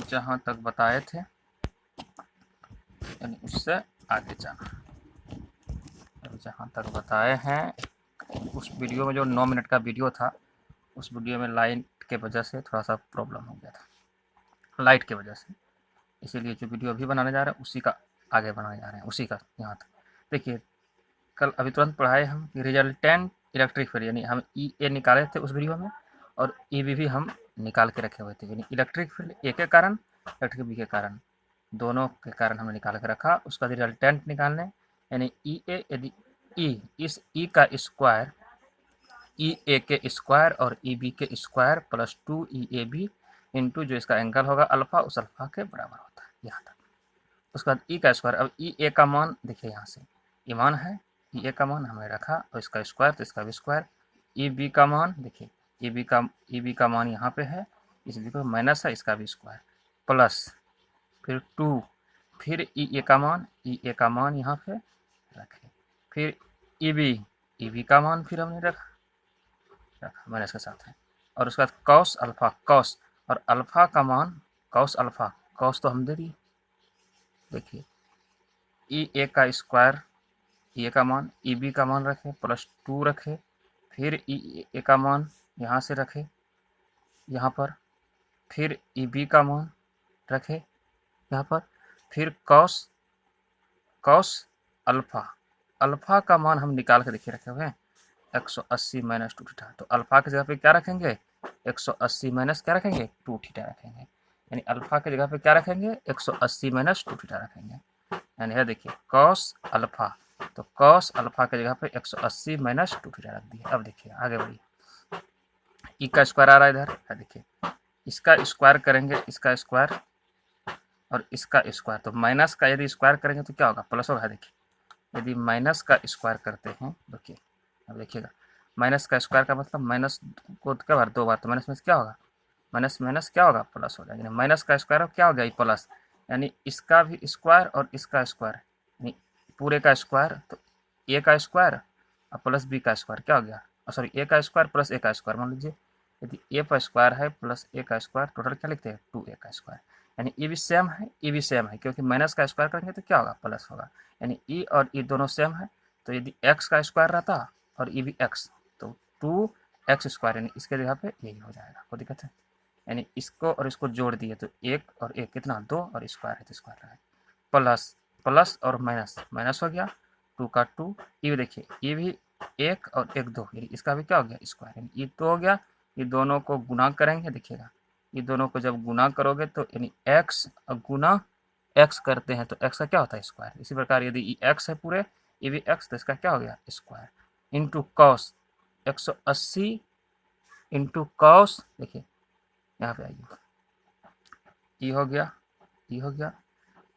जहाँ तक बताए थे यानी उससे आगे जाना। अब जहाँ तक बताए हैं उस वीडियो में जो 9 मिनट का वीडियो था, उस वीडियो में लाइट के वजह से थोड़ा सा प्रॉब्लम हो गया था, लाइट की वजह से। इसीलिए जो वीडियो अभी बनाने जा रहे हैं उसी का आगे बनाने जा रहे हैं, उसी का यहाँ तक। देखिए कल अभी तुरंत पढ़ाए हम कि रिजल्टेंट इलेक्ट्रिक फील्ड, यानी हम ई ए निकाले थे उस वीडियो में, और ई बी भी हम निकाल के रखे हुए थे। यानी इलेक्ट्रिक फील्ड ए के कारण, इलेक्ट्रिक बी के कारण, दोनों के कारण हमने निकाल के रखा। उसका रिजल्टेंट निकालने, यानी ई ए यदि ई इस ई का स्क्वायर, ई ए के स्क्वायर और ई बी के square plus 2 E A B into जो इसका एंगल होगा अल्फा, उस अल्फा के बराबर होता है, यहाँ तक। उसके बाद ई का स्क्वायर, अब ई ए का मान देखिए यहाँ से ये मान है, ई ए का मान हमने रखा और इसका स्क्वायर तो इसका भी स्क्वायर। ई बी का मान देखिए, ई बी का मान यहाँ पे है, इस बी को माइनस है, इसका भी स्क्वायर प्लस फिर 2, फिर ई ए का मान यहाँ पे रखे, फिर ई बी का मान फिर हमने रखा माइनस के साथ है, और उसके बाद कॉस अल्फा, कॉस और अल्फा का मान कॉस अल्फा, कॉस तो हम दे दिए। देखिए ई ए का स्क्वायर, ई ए का मान, ई बी का मान रखे प्लस 2 रखे, फिर ई ए का मान यहाँ से रखे यहाँ पर, फिर ई बी का मान रखे यहाँ पर, फिर कॉस अल्फा, अल्फा का मान हम निकाल के देखिए रखे हुए हैं 180 माइनस 2 थीटा। तो अल्फा की जगह पे क्या रखेंगे, 180 माइनस क्या रखेंगे 2 थीटा रखेंगे, यानी अल्फा की जगह पे क्या रखेंगे 180 माइनस 2 थीटा रखेंगे। यानी है देखिए कॉस अल्फा, तो कॉस अल्फा की जगह पे 180 माइनस 2 थीटा रख दिया। अब देखिए आगे बढ़िए, ई का स्क्वायर आ रहा है इधर है, देखिए इसका स्क्वायर करेंगे, इसका स्क्वायर और इसका स्क्वायर, तो माइनस का यदि स्क्वायर करेंगे तो क्या होगा, प्लस होगा। देखिए यदि माइनस का स्क्वायर करते हैं, देखिए अब देखिएगा माइनस का स्क्वायर का मतलब माइनस को क्या बार 2 बार, तो माइनस में क्या होगा, माइनस माइनस क्या होगा प्लस हो जाएगा। माइनस का स्क्वायर क्या हो गया प्लस, यानी इसका भी स्क्वायर और इसका स्क्वायर, यानी पूरे का स्क्वायर, तो ए का स्क्वायर और प्लस बी का स्क्वायर क्या हो गया, सॉरी ए का स्क्वायर प्लस ए का स्क्वायर। मान लीजिए यदि ए का स्क्वायर है प्लस ए का स्क्वायर, टोटल क्या लिखते हैं 2a का स्क्वायर। यानी ई भी सेम है, ई भी सेम है, क्योंकि माइनस का स्क्वायर करेंगे तो क्या होगा प्लस होगा। यानी ई और ई दोनों सेम है, तो यदि एक्स का स्क्वायर रहता और ई भी एक्स, तो 2x स्क्वायर, यानी इसके जगह पे यही हो जाएगा, कोई दिक्कत है। यानी इसको और इसको जोड़ दिए तो 1 और 1 कितना 2, और स्क्वायर है तो स्क्वायर है, प्लस प्लस और माइनस माइनस हो गया, 2 का 2, ये भी देखिए ये भी 1 और 1 2, यानी इसका भी क्या हो गया स्क्वायर, यानी ये तो हो गया। ये दोनों को गुना करेंगे, देखिएगा ये दोनों को जब गुना करोगे तो यानी x गुना x करते हैं तो x का क्या होता है स्क्वायर। इसी प्रकार यदि ये x है पूरे, ये भी x, तो इसका क्या हो गया square into cos 180 into cos, देखिए यहाँ पे आइए, ये हो गया, ये हो गया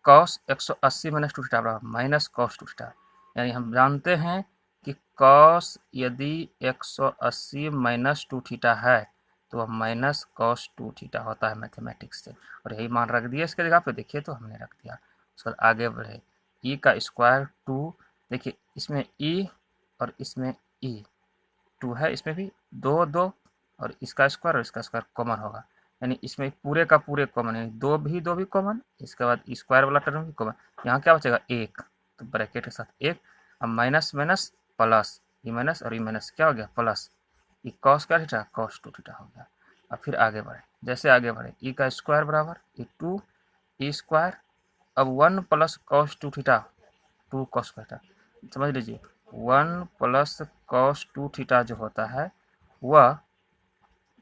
कॉस 180 माइनस 2 थीटा बराबर माइनस कॉस 2 थीटा। यानी हम जानते हैं कि कॉस यदि 180 माइनस 2 थीटा है तो वह माइनस कॉस 2 थीटा होता है मैथमेटिक्स से, और यही मान रख दिया इसके जगह पे, देखिए तो हमने रख दिया। उसके बाद आगे बढ़े, ई का स्क्वायर 2, देखिए इसमें ई और इसमें ई 2 है, इसमें भी 2 2 और इसका स्क्वायर और इसका स्क्वायर कॉमन होगा, यानी इसमें पूरे का पूरे कॉमन, यानी 2 भी कॉमन, इसके बाद स्क्वायर वाला टर्म भी कॉमन, यहाँ क्या बचेगा 1, तो ब्रैकेट के साथ 1, अब माइनस माइनस प्लस, ये माइनस और ये माइनस क्या हो गया प्लस, ये कॉस का थीटा कॉस 2 थीटा हो गया। अब फिर आगे बढ़े, जैसे आगे बढ़े ई का स्क्वायर बराबर ये 2 ई स्क्वायर, अब 1 plus cos 2 theta, 2 cos theta, समझ लीजिए 1 प्लस कॉस 2 थीटा जो होता है वह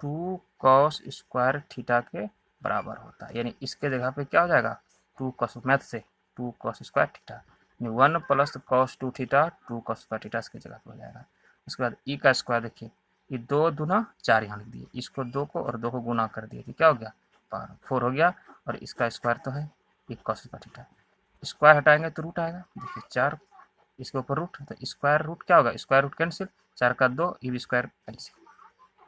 2 कॉस स्क्वायर थीटा के बराबर होता है, यानी इसके जगह पे क्या हो जाएगा 2 कॉस, मैथ से 2 कॉस स्क्वायर थीटा, यानी 1 plus cos 2 theta 2 cos square theta इसके जगह पे हो जाएगा। उसके बाद ई का स्क्वायर देखिए, ये 2 दूना 4 यहाँ लिख दिए, इसको 2 को और 2 को गुना कर दिए, क्या हो गया 4 हो गया, और इसका स्क्वायर तो है ये कॉस स्क्वायर थीटा, स्क्वायर हटाएंगे तो रूट आएगा, देखिए 4 इसके ऊपर रूट, तो स्क्वायर रूट क्या होगा, स्क्वायर रूट कैंसिल, 4 का 2, ये भी स्क्वायर कैंसिल।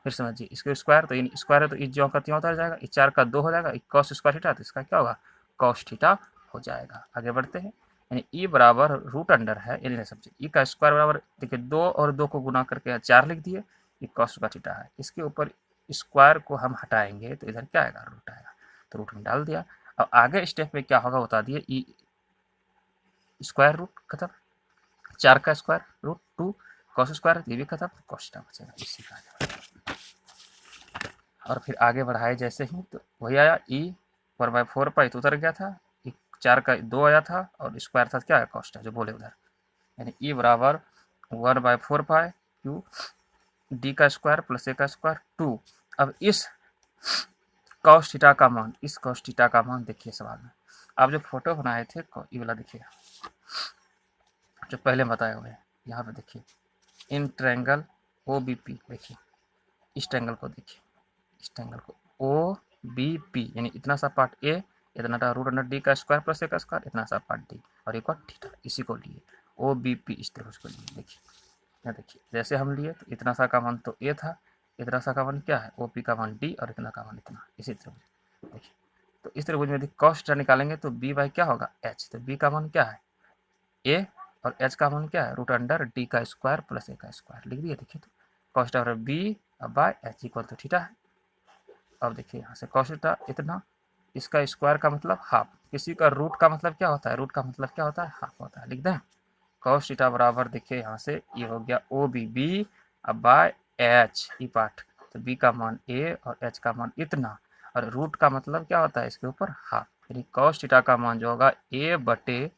फिर समझिए इसके स्क्वायर, तो ये स्क्वायर है तो ये ज्यों का त्यों उतर जाएगा, ये 4 का 2 हो जाएगा, कॉस स्क्वायर थीटा, तो इसका क्या होगा कॉस थीटा हो जाएगा। आगे बढ़ते हैं, यानी ई बराबर रूट अंडर है, यानी समझिए ई का स्क्वायर बराबर देखिए 2 और 2 को गुना करके 4 लिख दिए, ये कॉस का थीटा है, इसके ऊपर स्क्वायर को हम हटाएंगे तो इधर क्या आएगा, रूट आएगा, तो रूट में डाल दिया। अब आगे स्टेप में क्या होगा बता दिए, ई स्क्वायर रूट खत्म, 4 का स्क्वायर रूट 2 कॉस स्क्वायर, ये भी खत्म, कॉस थीटा बचेगा, इसी का आएगा। और फिर आगे बढ़ाए जैसे ही तो वही आया, ई 1/4 पाई तो उतर गया था, 4 का 2 आया था और स्क्वायर था क्या है, कॉस्ट है जो बोले उधर, यानी ई बराबर 1/4 पाई क्यू डी का स्क्वायर प्लस ए का स्क्वायर 2। अब इस कॉस थीटा का मान, इस कॉस थीटा का मान देखिए सवाल में, आप जो फोटो बनाए थे ये वाला देखिए, जो पहले बताए हुए हैं, यहाँ पे देखिए इन ट्रायंगल ओ बी पी, देखिए इस ट्रायंगल को देखिए, इस ट्रायंगल को ओ बी पी, यानी इतना सा पार्ट ए, इतना सा रूट अंडर डी का स्क्वायर प्लस ए का स्क्वायर, इतना सा पार्ट डी और एक और थीटा, इसी को लिए ओ बी पी इस तरह उसको लिए। देखिए यहाँ देखिए जैसे हम लिए तो इतना सा का मान तो ए था, इतना सा का मान क्या है ओ पी का मान डी और इतना का मान इतना, इसी तरह देखिए। तो इस तरह यदि कॉस थीटा निकालेंगे तो बी बाई क्या होगा एच, तो बी का मान क्या है ए और एच का मान क्या है रूट अंडर डी का स्क्वायर प्लस ए का स्क्वायर, लिख दिए। देखिए तो cos theta B by H equal to theta है। अब देखिए यहाँ से कॉस थीटा इतना, इसका स्क्वायर का मतलब हाफ, किसी का रूट का मतलब क्या होता है, रूट का मतलब क्या होता है हाफ होता है, लिख दें। कॉस थीटा बराबर देखिए यहाँ से ये हो गया ओ बी बी अब बाय एच ई पार्ट, तो बी का मान ए और एच का मान इतना, और रूट का मतलब क्या होता है इसके ऊपर हाफ, यानी कॉस थीटा का मान जो होगा ए बटे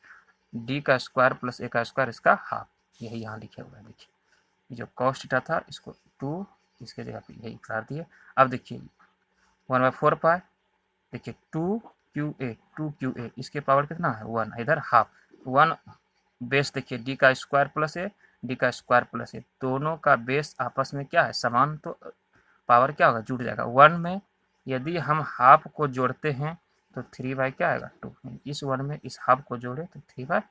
डी का स्क्वायर प्लस ए का स्क्वायर इसका हाफ, यही यहाँ लिखे हुए हैं। देखिए जो कॉस थीटा था इसको 2 इसके जगह पे यही कर दिए। अब देखिए 1/4 पाई, देखिए 2 इसके पावर कितना है 1, इधर हाफ 1 बेस, देखिए डी का स्क्वायर प्लस ए, डी का स्क्वायर प्लस ए, दोनों का बेस आपस में क्या है समान, तो पावर क्या होगा जुड़ जाएगा 1 में। यदि हम हाफ को जोड़ते हैं तो 3 बाई क्या आएगा 2, इस 1 में इस हाफ को जोड़े तो 3/2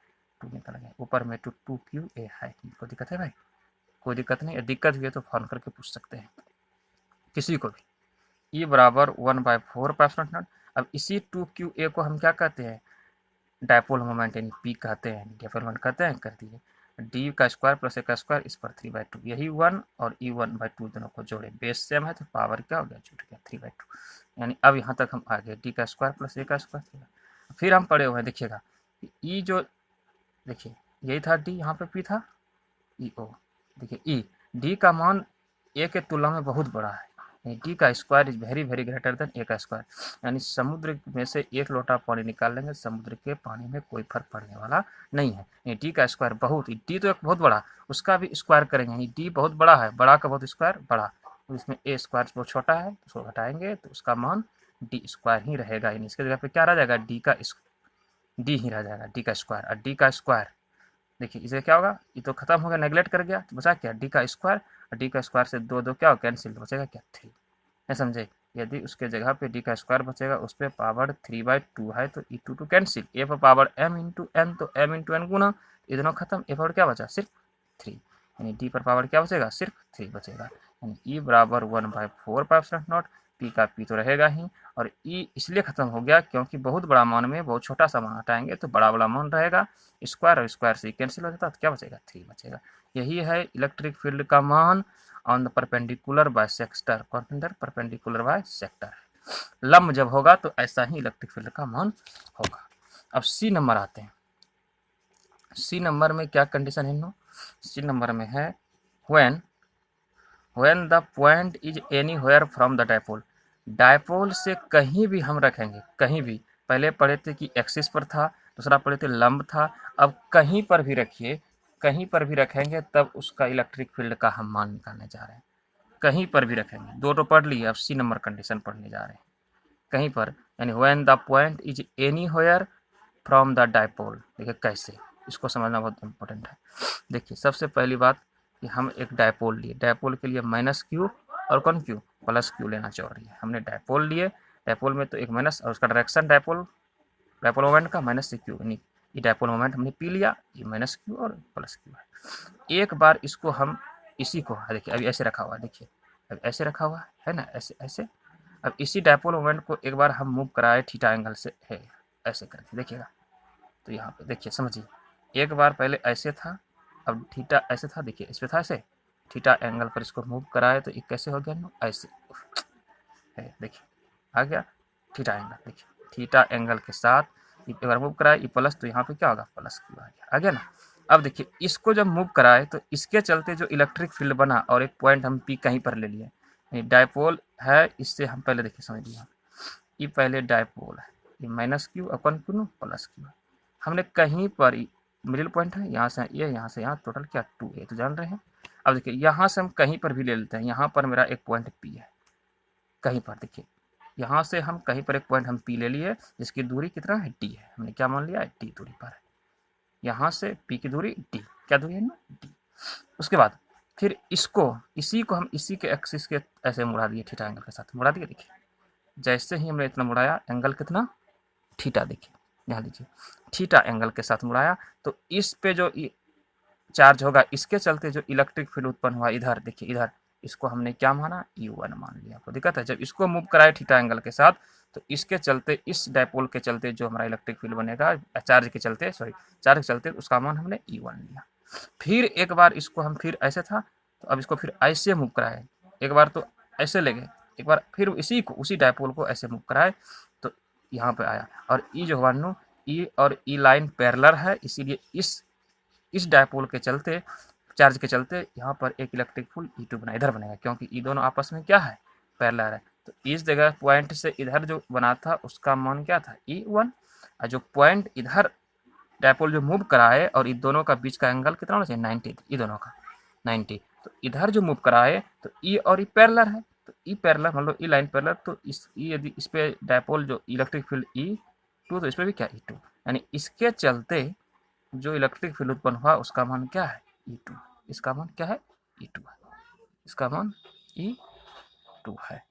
निकल गया, ऊपर में 2QA है। कोई दिक्कत है भाई, कोई दिक्कत नहीं, दिक्कत हुई है तो फोन करके पूछ सकते हैं किसी को भी। ई बराबर 1/4 पाई नॉट। अब इसी 2QA को हम क्या कहते हैं डायपोल मोमेंट, यानी पी कहते हैं, डायपोल मोमेंट कहते हैं, कर दिए डी का स्क्वायर प्लस ए का स्क्वायर इस पर 3/2, यही 1 और ई 1/2 दोनों को जोड़े, बेस सेम है तो पावर क्या हो गया जुट गया 3/2, यानी अब यहाँ तक हम आ गए डी का स्क्वायर प्लस ए का स्क्वायर। फिर हम पढ़े हुए हैं देखिएगा ई जो, देखिए यही था डी, यहाँ पे पी था ई ओ, देखिए ई डी का मान ए के तुलना में बहुत बड़ा है, डी का square is very very greater than A का स्क्वायर, यानी समुद्र में से 1 लोटा पानी निकाल लेंगे समुद्र के पानी में कोई फर्क पड़ने वाला नहीं है। डी का स्क्वायर बहुत, डी तो एक बहुत बड़ा, उसका भी स्क्वायर करेंगे, यानी डी बहुत बड़ा है, बड़ा का बहुत स्क्वायर बड़ा, तो इसमें ए स्क्वायर बहुत छोटा है, उसको घटाएंगे तो उसका मान डी स्क्वायर ही रहेगा, यानी इसके जगह पे क्या रह जाएगा डी ही रह जाएगा, डी का स्क्वायर। और डी का स्क्वायर देखिए इसे क्या होगा, ये तो खत्म हो गया, नेग्लेक्ट कर गया, तो बचा क्या डी का स्क्वायर, और डी का स्क्वायर से 2 क्या हो कैंसिल, तो बचेगा क्या 3, है समझे। यदि उसके जगह पे डी का स्क्वायर बचेगा उस पर पावर 3/2 है तो ई टू कैंसिल, ए पर पावर m इंटू एन, तो m इंटू एन गुना, ये दोनों खत्म, ए पर क्या बचा सिर्फ 3, यानी डी पर पावर क्या बचेगा सिर्फ 3 बचेगा, यानी ई बराबर 1/4 पाई नॉट, पी का पी तो रहेगा ही, और ई इसलिए खत्म हो गया क्योंकि बहुत बड़ा मान में बहुत छोटा सा मान हटाएंगे तो बड़ा वाला मान रहेगा, स्क्वायर और स्क्वायर से कैंसिल हो जाता तो क्या बचेगा 3 बचेगा। यही है इलेक्ट्रिक फील्ड का मान on the perpendicular bisector, perpendicular bisector, लंब जब होगा तो ऐसा ही इलेक्ट्रिक फील्ड का मान होगा। अब सी नंबर आते हैं, सी नंबर में क्या कंडीशन है नो, सी नंबर में है when the point is anywhere from the dipole, dipole से कहीं भी हम रखेंगे, कहीं भी, पहले पढ़े थे कि एक्सिस पर था, दूसरा पढ़े थे लंब था, अब कहीं पर भी रखिए, कहीं पर भी रखेंगे तब उसका इलेक्ट्रिक फील्ड का हम मान निकालने जा रहे हैं, कहीं पर भी रखेंगे, 2 तो पढ़ लिए, अब सी नंबर कंडीशन पढ़ने जा रहे हैं, कहीं पर, यानी when the point is anywhere from the dipole. देखिए कैसे, इसको समझना बहुत इंपॉर्टेंट है। देखिए सबसे पहली बात कि हम एक डायपोल लिए, डायपोल के लिए माइनस क्यू और कौन क्यू प्लस क्यू लेना चाह रही है, हमने डायपोल लिए, डायपोल में तो एक माइनस और उसका डायरेक्शन डायपोल मोमेंट का माइनस से क्यू, यानी ये डायपोल मोमेंट हमने पी लिया, ये माइनस क्यू और प्लस क्यू है। एक बार इसको हम इसी को देखिए अभी ऐसे रखा हुआ है, देखिए अब ऐसे रखा हुआ है ना, ऐसे ऐसे, अब इसी डायपोल मोमेंट को एक बार हम मूव कराए थीटा एंगल से है, ऐसे करके देखिएगा, तो यहाँ पे देखिए समझिए, एक बार पहले ऐसे था, अब थीटा ऐसे था, देखिए इस पे था ऐसे, थीटा एंगल पर इसको मूव कराए तो ये कैसे हो गया ना, ऐसे है, देखिए आ गया थीटा एंगल। देखिए थीटा एंगल के साथ एक बार मूव कराए ये प्लस, तो यहाँ पे क्या होगा प्लस क्यू आ गया ना। अब देखिए इसको जब मूव कराए तो इसके चलते जो इलेक्ट्रिक फील्ड बना और एक पॉइंट हम पी कहीं पर ले लिए, डायपोल है, इससे हम पहले देखिए समझ लिया, ये पहले डायपोल है, ये minus Q upon Q plus Q है, हमने कहीं पर मिडिल पॉइंट है, यहाँ से ये, यहाँ से यहाँ टोटल क्या 2a, तो जान रहे हैं। अब देखिए यहाँ से हम कहीं पर भी ले लेते हैं, यहाँ पर मेरा एक पॉइंट पी है कहीं पर, देखिए यहाँ से हम कहीं पर एक पॉइंट हम पी ले लिए जिसकी दूरी कितना है डी है, हमने क्या मान लिया डी दूरी पर है, यहाँ से पी की दूरी डी, क्या दूरी है ना डी। उसके बाद फिर इसको इसी को हम इसी के एक्सिस के ऐसे मुड़ा दिए, थीटा एंगल के साथ मुड़ा दिए। देखिए जैसे ही हमने इतना मुड़ाया एंगल कितना थीटा, देखिए ध्यान दीजिए थीटा एंगल के साथ मुड़ाया तो इस पे जो चार्ज होगा इसके चलते जो इलेक्ट्रिक फील्ड उत्पन्न हुआ इधर, देखिए इधर इसको हमने क्या माना U1 मान लिया। आपको दिक्कत है, जब इसको मूव कराए थीटा एंगल के साथ तो इसके चलते इस डायपोल के चलते जो हमारा इलेक्ट्रिक फील्ड बनेगा चार्ज के चलते, चार्ज के चलते उसका मान हमने E1 लिया। फिर एक बार इसको हम फिर ऐसे था तो अब इसको फिर ऐसे मूव कराए, एक बार तो ऐसे ले गए, एक बार फिर इसी को उसी डायपोल को ऐसे मूव कराए तो यहाँ पे आया, और ई जो हुआ ई और ई लाइन पैरेलल है, इसीलिए इस डायपोल के चलते चार्ज के चलते यहाँ पर एक इलेक्ट्रिक फील्ड E2 बना इधर बनेगा, क्योंकि ये दोनों आपस में क्या है पैरेलल है। तो इस जगह पॉइंट से इधर जो बना था उसका मान क्या था E1, और जो पॉइंट इधर डायपोल जो मूव कराए और इन दोनों का बीच का एंगल कितना होना चाहिए 90, ये दोनों का 90, तो इधर जो मूव कराए तो ई और ई पैरेलल है, तो ई पैरेलल मतलब ई लाइन पैरेलल, तो इस यदि इस पे डायपोल जो इलेक्ट्रिक फील्ड E2 तो इस पर भी क्या E2, यानी इसके चलते जो इलेक्ट्रिक फील्ड उत्पन्न हुआ उसका मान क्या है E2, इसका मान क्या है E2 है, इसका मान E2 है।